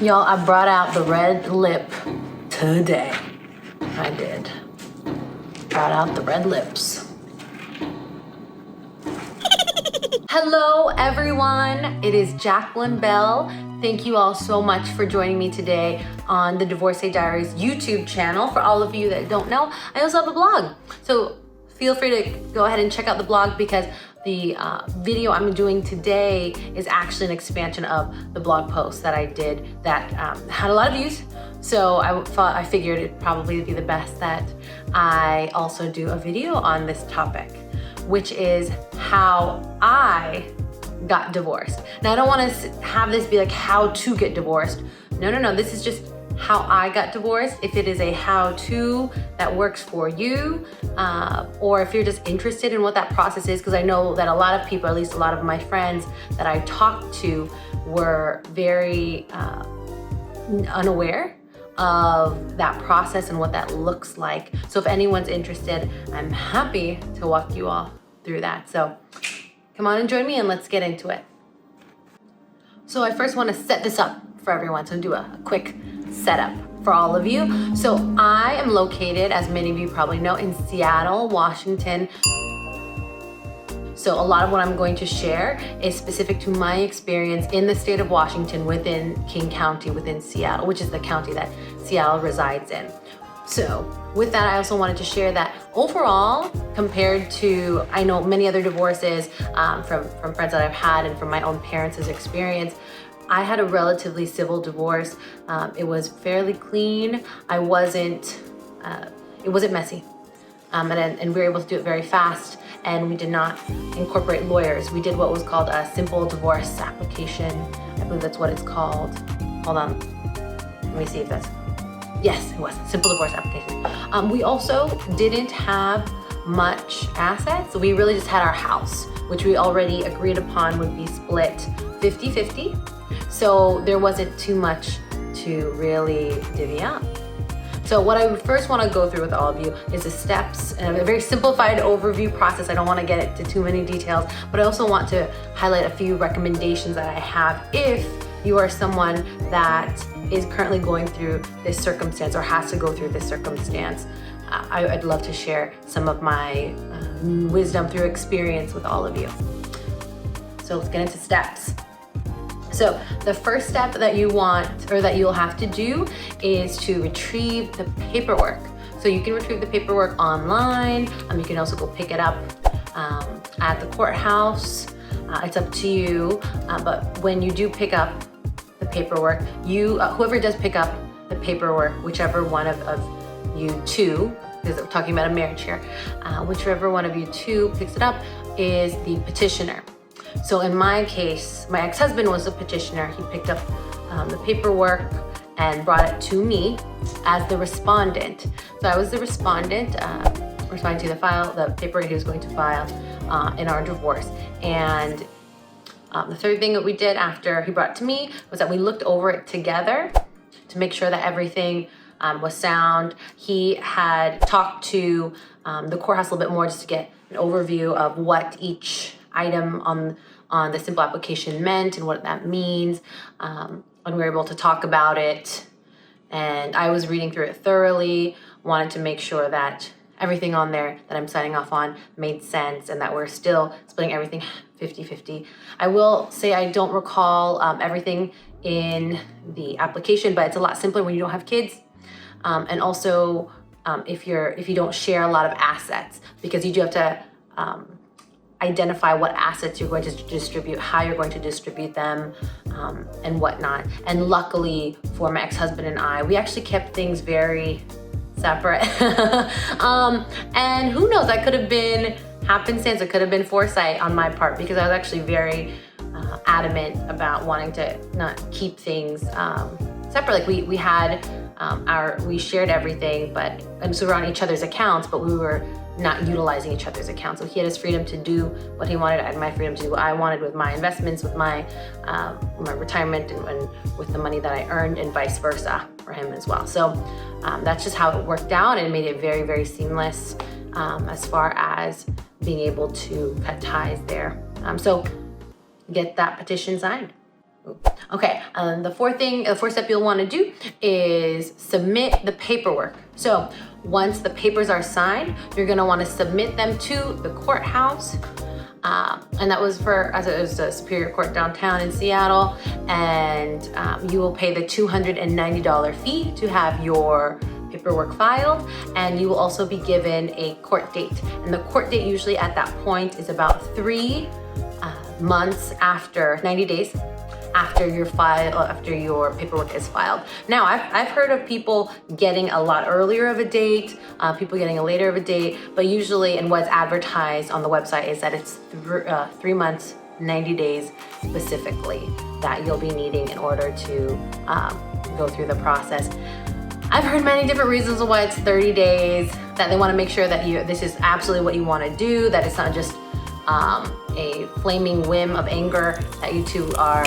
Y'all, I brought out the red lip today. I did. Brought out the red lips. Hello, everyone. It is Jacqueline Belle. Thank you all so much for joining me today on the Divorcee Diaries YouTube channel. For all of you that don't know, I also have a blog. So feel free to go ahead and check out the blog because the video I'm doing today is actually an expansion of the blog post that I did that had a lot of views. So I figured it'd probably be the best that I also do a video on this topic, which is how I got divorced. Now, I don't want to have this be like how to get divorced. No. This is just how I got divorced. If it is a how-to that works for you, or if you're just interested in what that process is, because I know that a lot of people, at least a lot of my friends that I talked to, were very unaware of that process and what that looks like. So if anyone's interested, I'm happy to walk you all through that. So come on and join me and let's get into it. So I first want to set this up for everyone. So do a quick setup for all of you. So I am located, as many of you probably know, in Seattle, Washington. So a lot of what I'm going to share is specific to my experience in the state of Washington within King County, within Seattle, which is the county that Seattle resides in. So with that, I also wanted to share that overall, compared to, I know many other divorces from friends that I've had and from my own parents' experience, I had a relatively civil divorce. It was fairly clean. It wasn't messy. And we were able to do it very fast, and we did not incorporate lawyers. We did what was called a simple divorce application. I believe that's what it's called. Hold on, let me see if that's, yes, it was, simple divorce application. We also didn't have much assets. We really just had our house, which we already agreed upon would be split 50-50. So there wasn't too much to really divvy up. So what I first want to go through with all of you is the steps and a very simplified overview process. I don't want to get into too many details, but I also want to highlight a few recommendations that I have if you are someone that is currently going through this circumstance or has to go through this circumstance. I'd love to share some of my wisdom through experience with all of you. So let's get into steps. So the first step that you want, or that you'll have to do, is to retrieve the paperwork. So you can retrieve the paperwork online. You can also go pick it up at the courthouse. It's up to you. But when you do pick up the paperwork, whoever does pick up the paperwork, whichever one of you two, because we're talking about a marriage here, whichever one of you two picks it up is the petitioner. So in my case, my ex-husband was the petitioner. He picked up the paperwork and brought it to me as the respondent. So I was the respondent, responding to the paperwork he was going to file in our divorce. And the third thing that we did after he brought it to me was that we looked over it together to make sure that everything was sound. He had talked to the courthouse a little bit more just to get an overview of what each item on the simple application meant and what that means. And we were able to talk about it. And I was reading through it thoroughly, wanted to make sure that everything on there that I'm signing off on made sense and that we're still splitting everything 50-50. I will say I don't recall everything in the application, but it's a lot simpler when you don't have kids. And also if you don't share a lot of assets, because you do have to identify what assets you're going to distribute, how you're going to distribute them, and whatnot. And luckily for my ex-husband and I, we actually kept things very separate. And who knows, that could have been happenstance, it could have been foresight on my part, because I was actually very adamant about wanting to not keep things separate. Like we had we shared everything, and so we're on each other's accounts, but we were not utilizing each other's accounts. So he had his freedom to do what he wanted. I had my freedom to do what I wanted with my investments, with my retirement, and with the money that I earned, and vice versa for him as well. So that's just how it worked out, and made it very, very seamless as far as being able to cut ties there. So get that petition signed. Okay, the fourth step you'll want to do is submit the paperwork. So once the papers are signed, you're going to want to submit them to the courthouse. And that was as it was the Superior Court downtown in Seattle. And you will pay the $290 fee to have your paperwork filed, and you will also be given a court date. And the court date usually at that point is about 3 months after, 90 days after your paperwork is filed. Now, I've heard of people getting a lot earlier of a date, people getting a later of a date, but usually, and what's advertised on the website is that it's 3 months, 90 days specifically that you'll be needing in order to go through the process. I've heard many different reasons why it's 30 days, that they want to make sure that this is absolutely what you want to do, that it's not just a flaming whim of anger that you two are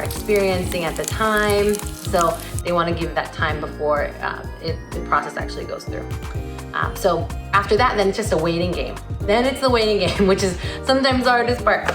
experiencing at the time. So they want to give that time before the process actually goes through. So after that, then it's just a waiting game. Then it's the waiting game, which is sometimes the hardest part.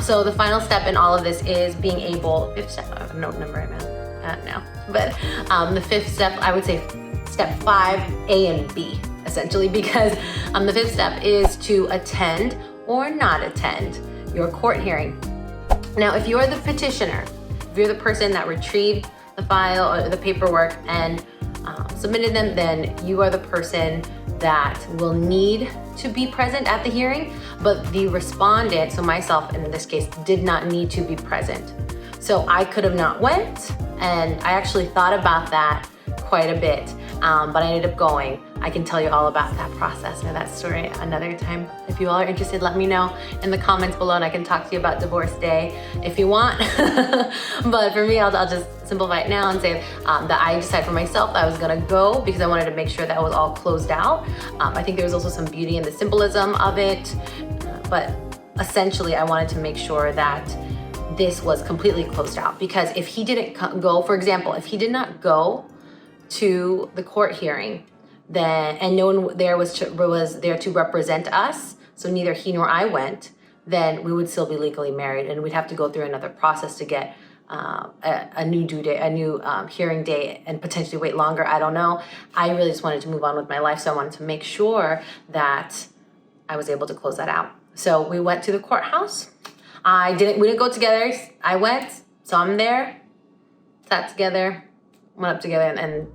So the final step in all of this is being able, fifth step, I have a note number right now, but the fifth step, I would say step 5, A and B, essentially, because the fifth step is to attend or not attend your court hearing. Now, if you're the petitioner, if you're the person that retrieved the file or the paperwork and submitted them, then you are the person that will need to be present at the hearing, but the respondent, so myself in this case, did not need to be present. So I could have not went, and I actually thought about that quite a bit, but I ended up going. I can tell you all about that process and that story another time. If you all are interested, let me know in the comments below, and I can talk to you about Divorce Day if you want. But for me, I'll just simplify it now and say that I decided for myself that I was gonna go because I wanted to make sure that it was all closed out. I think there was also some beauty in the symbolism of it, but essentially I wanted to make sure that this was completely closed out, because if he didn't go, for example, if he did not go to the court hearing, then, and no one there was there to represent us, so neither he nor I went, then we would still be legally married, and we'd have to go through another process to get a new due date, a new hearing date, and potentially wait longer. I don't know. I really just wanted to move on with my life, so I wanted to make sure that I was able to close that out. So we went to the courthouse. We didn't go together. I went, saw him there, sat together, went up together, and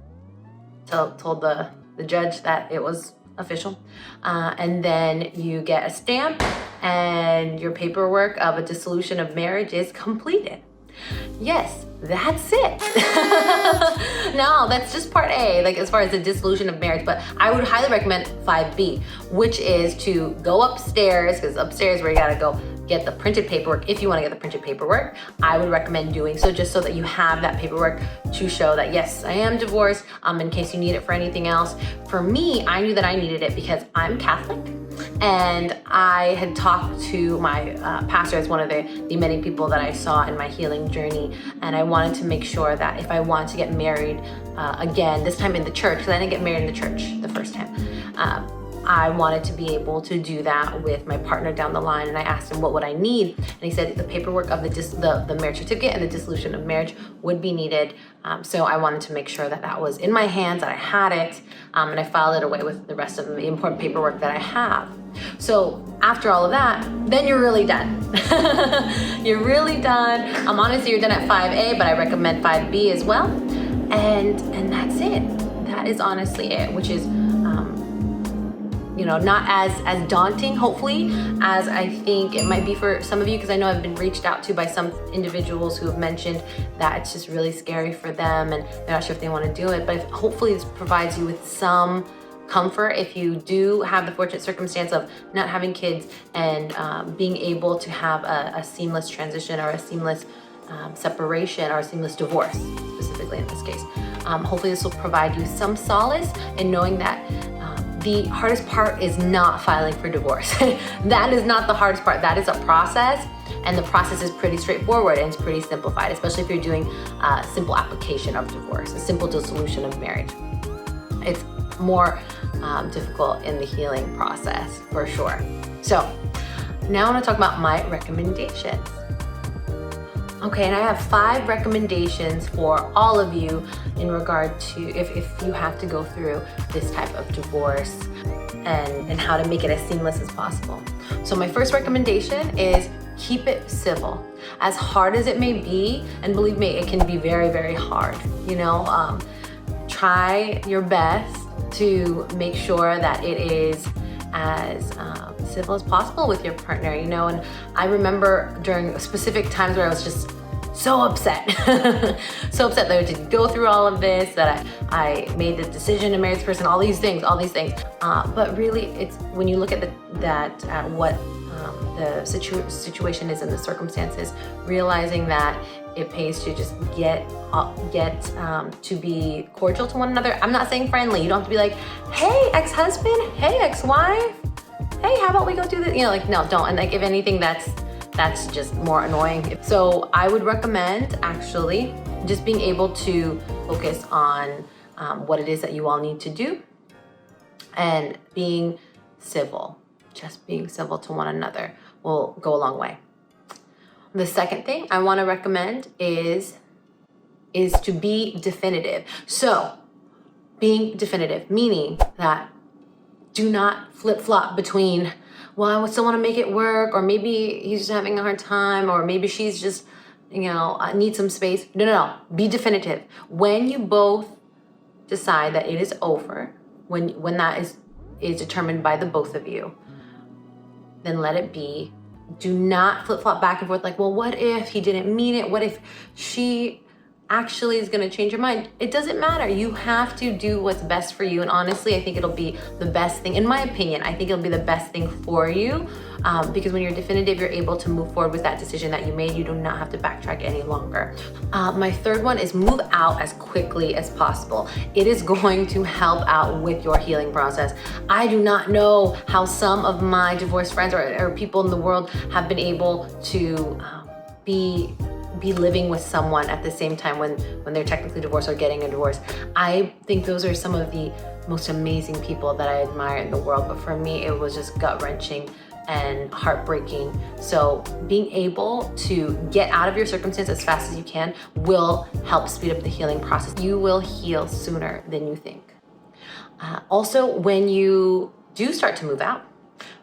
told the judge that it was official. And then you get a stamp, and your paperwork of a dissolution of marriage is completed. Yes, that's it. No, that's just part A, like as far as the dissolution of marriage, but I would highly recommend 5B, which is to go upstairs, because upstairs where you gotta go get the printed paperwork. If you want to get the printed paperwork, I would recommend doing so, just so that you have that paperwork to show that yes, I am divorced, in case you need it for anything else. For me, I knew that I needed it because I'm Catholic, and I had talked to my pastor as one of the many people that I saw in my healing journey, and I wanted to make sure that if I wanted to get married again, this time in the church, because I didn't get married in the church the first time, I wanted to be able to do that with my partner down the line. And I asked him what would I need, and he said the paperwork of the marriage certificate and the dissolution of marriage would be needed. So I wanted to make sure that that was in my hands, that I had it, and I filed it away with the rest of the important paperwork that I have. So after all of that, then you're really done. You're really done. Honestly, you're done at 5A, but I recommend 5B as well. And that's it. That is honestly it, which is not as daunting, hopefully, as I think it might be for some of you, because I know I've been reached out to by some individuals who have mentioned that it's just really scary for them and they're not sure if they want to do it. But hopefully this provides you with some comfort if you do have the fortunate circumstance of not having kids and being able to have a seamless transition or a seamless separation or a seamless divorce, specifically in this case. Hopefully this will provide you some solace in knowing that the hardest part is not filing for divorce. That is not the hardest part. That is a process, and the process is pretty straightforward and it's pretty simplified, especially if you're doing a simple application of divorce, a simple dissolution of marriage. It's more difficult in the healing process, for sure. So now I want to talk about my recommendations. Okay, and I have 5 recommendations for all of you in regard to if you have to go through this type of divorce and how to make it as seamless as possible. So my first recommendation is keep it civil. As hard as it may be, and believe me, it can be very, very hard, try your best to make sure that it is as civil as possible with your partner, and I remember during specific times where I was just so upset, so upset that I had to go through all of this, that I made the decision to marry this person, all these things. But really, it's when you look at what the situation is and the circumstances, realizing that it pays to just get to be cordial to one another. I'm not saying friendly. You don't have to be like, hey, ex-husband, hey, ex-wife, hey, how about we go do this? No, don't. And if anything, that's just more annoying. So I would recommend actually just being able to focus on what it is that you all need to do and being civil. Just being civil to one another will go a long way. The second thing I want to recommend is to be definitive. So being definitive, meaning that do not flip-flop between, well, I still want to make it work, or maybe he's just having a hard time, or maybe she's just, needs some space. No. Be definitive. When you both decide that it is over, when that is determined by the both of you, then let it be. Do not flip-flop back and forth like, well, what if he didn't mean it? What if she actually is going to change your mind? It doesn't matter. You have to do what's best for you. And honestly, I think it'll be the best thing. In my opinion, I think it'll be the best thing for you because when you're definitive, you're able to move forward with that decision that you made. You do not have to backtrack any longer. My third one is move out as quickly as possible. It is going to help out with your healing process. I do not know how some of my divorced friends or people in the world have been able to be living with someone at the same time when they're technically divorced or getting a divorce. I think those are some of the most amazing people that I admire in the world. But for me, it was just gut-wrenching and heartbreaking. So being able to get out of your circumstance as fast as you can will help speed up the healing process. You will heal sooner than you think. Also, when you do start to move out,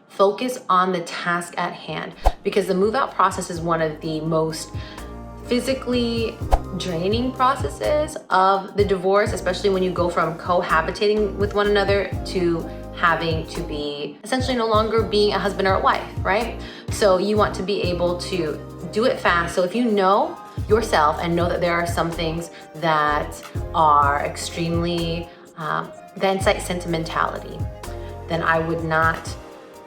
focus on the task at hand, because the move out process is one of the most physically draining processes of the divorce, especially when you go from cohabitating with one another to having to be essentially no longer being a husband or a wife, right? So you want to be able to do it fast. So if you know yourself and know that there are some things that are extremely, that incite sentimentality, then I would not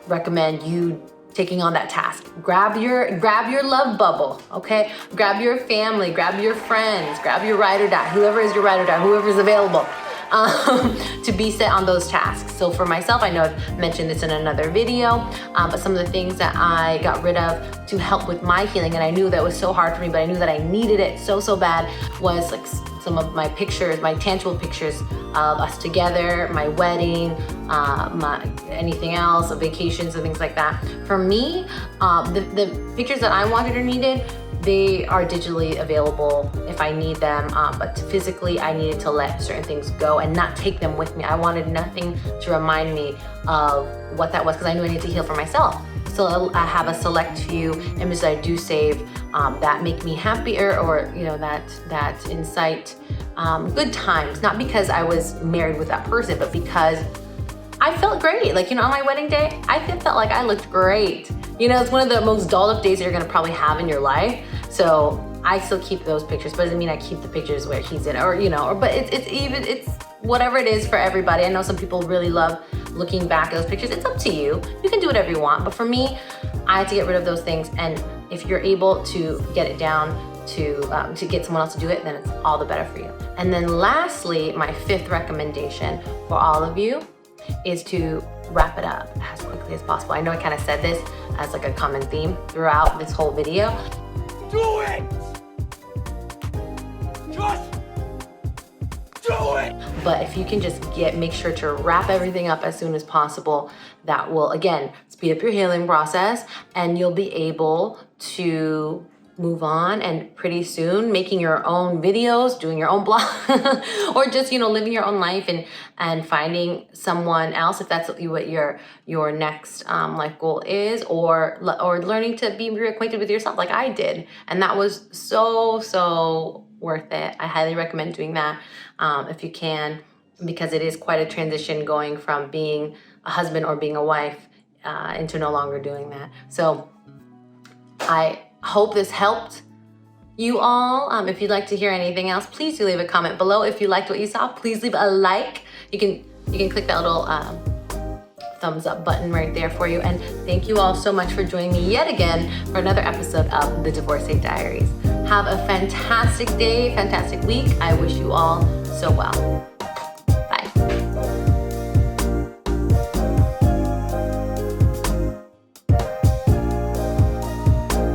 recommend you taking on that task. Grab your love bubble, okay? Grab your family, grab your friends, grab your ride or die, whoever is your ride or die, whoever is available to be set on those tasks. So for myself, I know I've mentioned this in another video, but some of the things that I got rid of to help with my healing, and I knew that was so hard for me, but I knew that I needed it so bad, was like some of my pictures, my tangible pictures of us together, my wedding, anything else, vacations and things like that. For me, the pictures that I wanted or needed, they are digitally available if I need them, but physically I needed to let certain things go and not take them with me. I wanted nothing to remind me of what that was, because I knew I needed to heal for myself. So I have a select few images I do save that make me happier, or that incite good times, not because I was married with that person, but because I felt great. On my wedding day, I felt like I looked great. It's one of the most dolled up days that you're gonna probably have in your life. So I still keep those pictures, but it doesn't mean I keep the pictures where he's in, but it's whatever it is for everybody. I know some people really love looking back at those pictures. It's up to you. You can do whatever you want. But for me, I had to get rid of those things. And if you're able to get it down to get someone else to do it, then it's all the better for you. And then lastly, my 5th recommendation for all of you is to wrap it up as quickly as possible. I know I kind of said this as like a common theme throughout this whole video. Do it! Just do it! But if you can just make sure to wrap everything up as soon as possible, that will, again, speed up your healing process, and you'll be able to move on, and pretty soon making your own videos, doing your own blog, or just, you know, living your own life and finding someone else if that's what your next life goal is, or learning to be reacquainted with yourself like I did. And that was so worth it. I highly recommend doing that if you can, because it is quite a transition going from being a husband or being a wife into no longer doing that. So I hope this helped you all. If you'd like to hear anything else, please do leave a comment below. If you liked what you saw, please leave a like. You can click that little thumbs up button right there for you. And thank you all so much for joining me yet again for another episode of the Divorcee Diaries. Have a fantastic day, fantastic week. I wish you all so well.